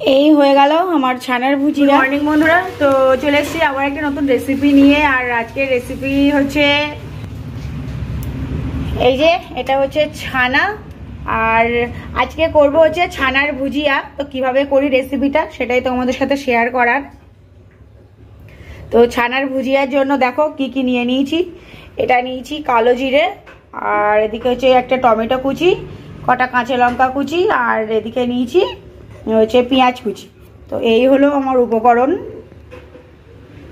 এই হয়ে গেল আমার ছানার ভুজিয়া। মর্নিং বন্ধুরা, তো চলে এসেছি আবার একটা নতুন রেসিপি নিয়ে। আর আজকের রেসিপি হচ্ছে এই যে এটা হচ্ছে ছানা, আর আজকে করব হচ্ছে ছানার ভুজিয়া। তো কিভাবে করি রেসিপিটা সেটাই তোমাদের সাথে শেয়ার করার। তো ছানার ভুজিয়ার জন্য দেখো কি কি নিয়ে নিয়েছি। এটা নিয়েছি কালো জিরে, আর এদিকে হচ্ছে একটা টমেটো কুচি, কটা কাঁচা লঙ্কা কুচি, আর এদিকে নিয়েছি হচ্ছে পেঁয়াজ কুচি। তো এই হলো আমার উপকরণ।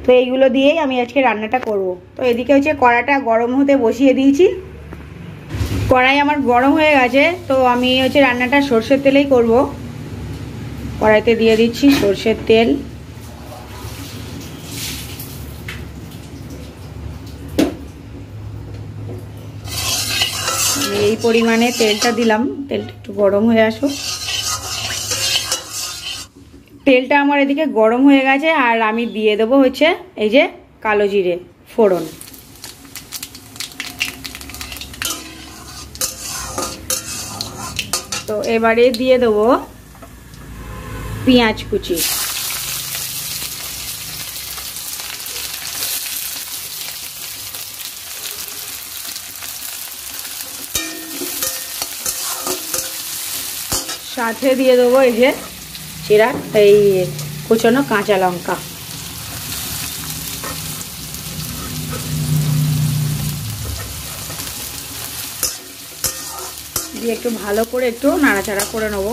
তো এইগুলো দিয়েই আমি আজকে রান্নাটা করব। তো এদিকে হচ্ছে কড়াটা গরম হতে বসিয়ে দিয়েছি। কড়াই আমার গরম হয়ে গেছে, তো আমি হচ্ছে রান্নাটা সর্ষের তেলেই করব। কড়াইতে দিয়ে দিচ্ছি সর্ষের তেল। এই পরিমাণে তেলটা দিলাম, তেলটা একটু গরম হয়ে আসুক। তেলটা আমার এদিকে গরম হয়ে গেছে, আর আমি দিয়ে দেবো হচ্ছে এই যে কালো জিরে ফোড়ন। তো এবারে দিয়ে দেবো পেঁয়াজ কুচি। সাথে দিয়ে দেবো এই যে চিরা এই কুচনো কাঁচা লঙ্কা। দিয়ে একটু ভালো করে একটু নাড়াচাড়া করে নেবো।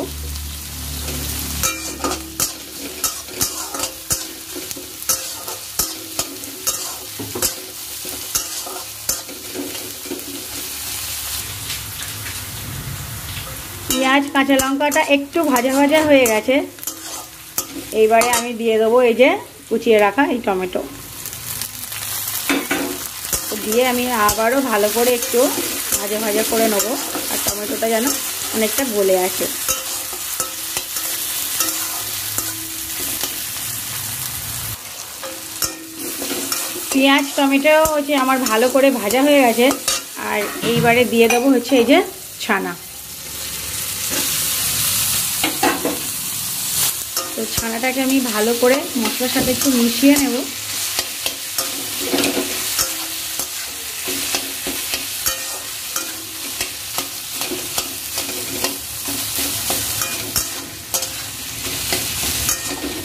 পেঁয়াজ কাঁচা লঙ্কাটা একটু ভাজা ভাজা হয়ে গেছে। এইবারে আমি দিয়ে দেবো এই যে কুচিয়ে রাখা এই টমেটো। দিয়ে আমি আবারও ভালো করে একটু ভাজা ভাজা করে নেবো, আর টমেটোটা যেন অনেকটা গলে আসে। পেঁয়াজ টমেটো হচ্ছে আমার ভালো করে ভাজা হয়ে গেছে। আর এইবারে দিয়ে দেবো হচ্ছে এই যে ছানা। তো ছানাটাকে আমি ভালো করে মশলার সাথে একটু মিশিয়ে নেব।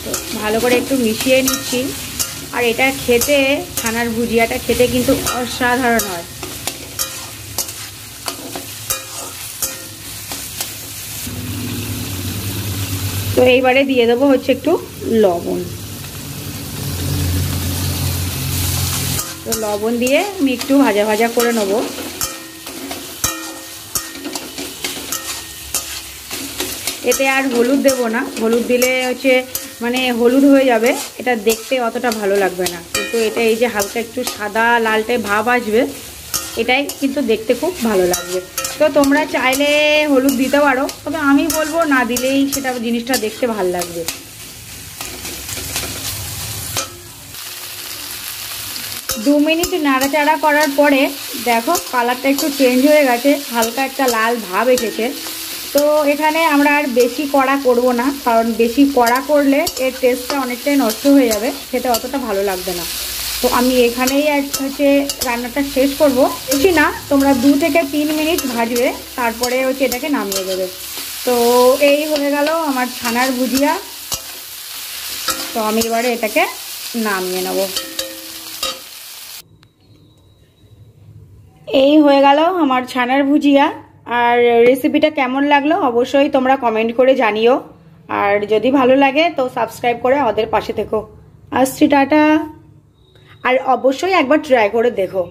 তো ভালো করে একটু মিশিয়ে নিচ্ছি। আর এটা খেতে, ছানার ভুজিয়াটা খেতে কিন্তু অসাধারণ হয়। তো এইবারে দিয়ে দেবো হচ্ছে একটু লবণ। তো লবণ দিয়ে আমি একটু ভাজা ভাজা করে নেব। এতে আর হলুদ দেব না, হলুদ দিলে হচ্ছে মানে হলুদ হয়ে যাবে, এটা দেখতে অতটা ভালো লাগবে না। কিন্তু এটা এই যে হালকা একটু সাদা লালটে ভাব আসবে, এটাই কিন্তু দেখতে খুব ভালো লাগবে। তো তোমরা চাইলে হলুদ দিতে পারো, তবে আমি বলবো না দিলেই সেটা জিনিসটা দেখতে ভালো লাগবে। দু মিনিট নাড়াচাড়া করার পরে দেখো কালারটা একটু চেঞ্জ হয়ে গেছে, হালকা একটা লাল ভাব এসেছে। তো এখানে আমরা আর বেশি কড়া করব না, কারণ বেশি কড়া করলে এর টেস্টটা অনেকটাই নষ্ট হয়ে যাবে, খেতে অতটা ভালো লাগবে না। তো আমি এখানেই হচ্ছে রান্নাটা শেষ করব। বেশি না, তোমরা 2 থেকে 3 মিনিট ভাজবে, তারপরে হচ্ছে এটাকে নামিয়ে দেবে। তো এই হয়ে গেল আমার ছানার ভুজিয়া। তো আমি এবারে এটাকে নামিয়ে নেব। এই হয়ে গেল আমার ছানার ভুজিয়া। আর রেসিপিটা কেমন লাগলো অবশ্যই তোমরা কমেন্ট করে জানিও। আর যদি ভালো লাগে তো সাবস্ক্রাইব করে আমাদের পাশে থেকো। আসছি, টাটা। আর অবশ্যই একবার ট্রাই করে দেখো।